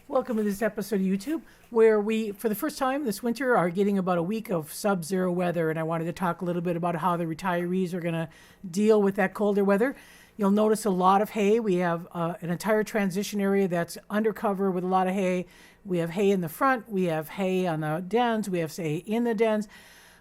Welcome to this episode of YouTube, where we, for the first time this winter, are getting about a week of sub-zero weather, and I wanted to talk a little bit about how the retirees are going to deal with that colder weather. You'll notice a lot of hay. We have an entire transition area that's undercover with a lot of hay. We have hay in the front, we have hay on the dens, we have hay in the dens.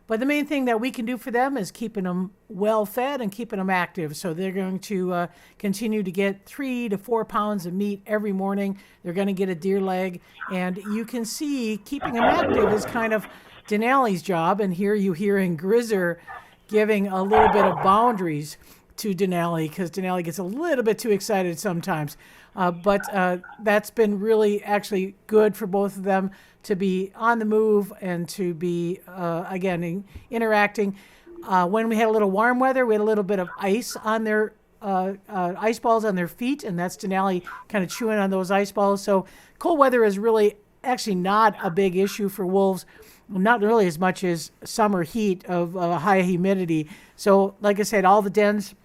But the main thing that we can do for them is keeping them well fed and keeping them active. So they're going to continue to get 3 to 4 pounds of meat every morning. They're going to get a deer leg. And you can see keeping them active is kind of Denali's job. And here you hearing Grizzer giving a little bit of boundaries to Denali, because Denali gets a little bit too excited sometimes. But that's been really actually good for both of them to be on the move and to be, again, interacting. When we had a little warm weather, we had a little bit of ice on their ice balls on their feet, and that's Denali kind of chewing on those ice balls. So cold weather is really actually not a big issue for wolves, not really as much as summer heat of high humidity. So like I said, all the dens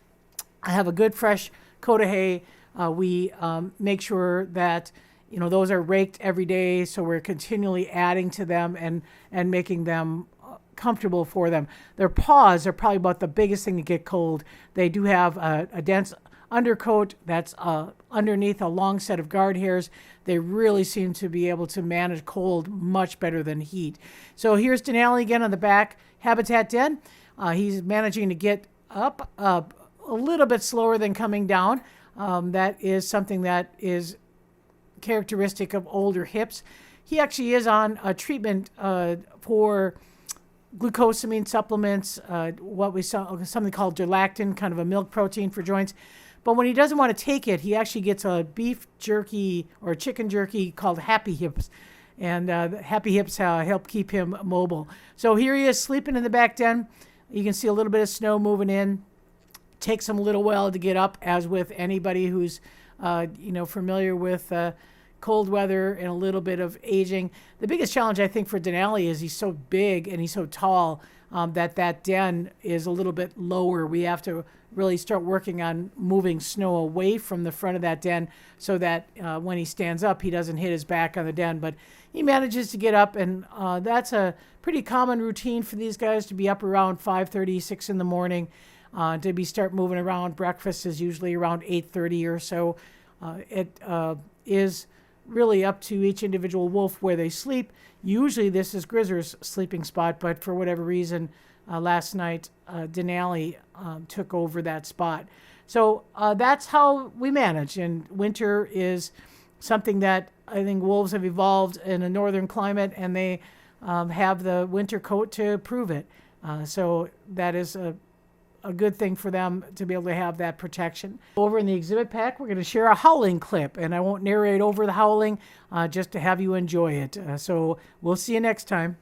have a good fresh coat of hay. We make sure that those are raked every day, so we're continually adding to them and making them comfortable for them. Their paws are probably about the biggest thing to get cold. They do have a dense undercoat that's underneath a long set of guard hairs. They really seem to be able to manage cold much better than heat. So here's Denali again on the back habitat den. He's managing to get up a little bit slower than coming down. That is something that is characteristic of older hips. He actually is on a treatment for glucosamine supplements, what we saw, something called gelactin, kind of a milk protein for joints. But when he doesn't want to take it, he actually gets a beef jerky or chicken jerky called Happy Hips. And Happy Hips help keep him mobile. So here he is sleeping in the back den. You can see a little bit of snow moving in. Takes him a little while to get up, as with anybody who's familiar with cold weather and a little bit of aging. The biggest challenge I think for Denali is he's so big and he's so tall that den is a little bit lower. We have to really start working on moving snow away from the front of that den so that when he stands up, he doesn't hit his back on the den. But he manages to get up, and that's a pretty common routine for these guys to be up around 5:30, 6 in the morning. To start moving around. Breakfast is usually around 8:30 or so. It is really up to each individual wolf where they sleep. Usually this is Grizzer's sleeping spot, but for whatever reason, last night Denali took over that spot. So that's how we manage. And winter is something that I think wolves have evolved in a northern climate, and they have the winter coat to prove it. So that is a good thing for them to be able to have that protection. Over in the exhibit pack, we're going to share a howling clip, and I won't narrate over the howling just to have you enjoy it. So we'll see you next time.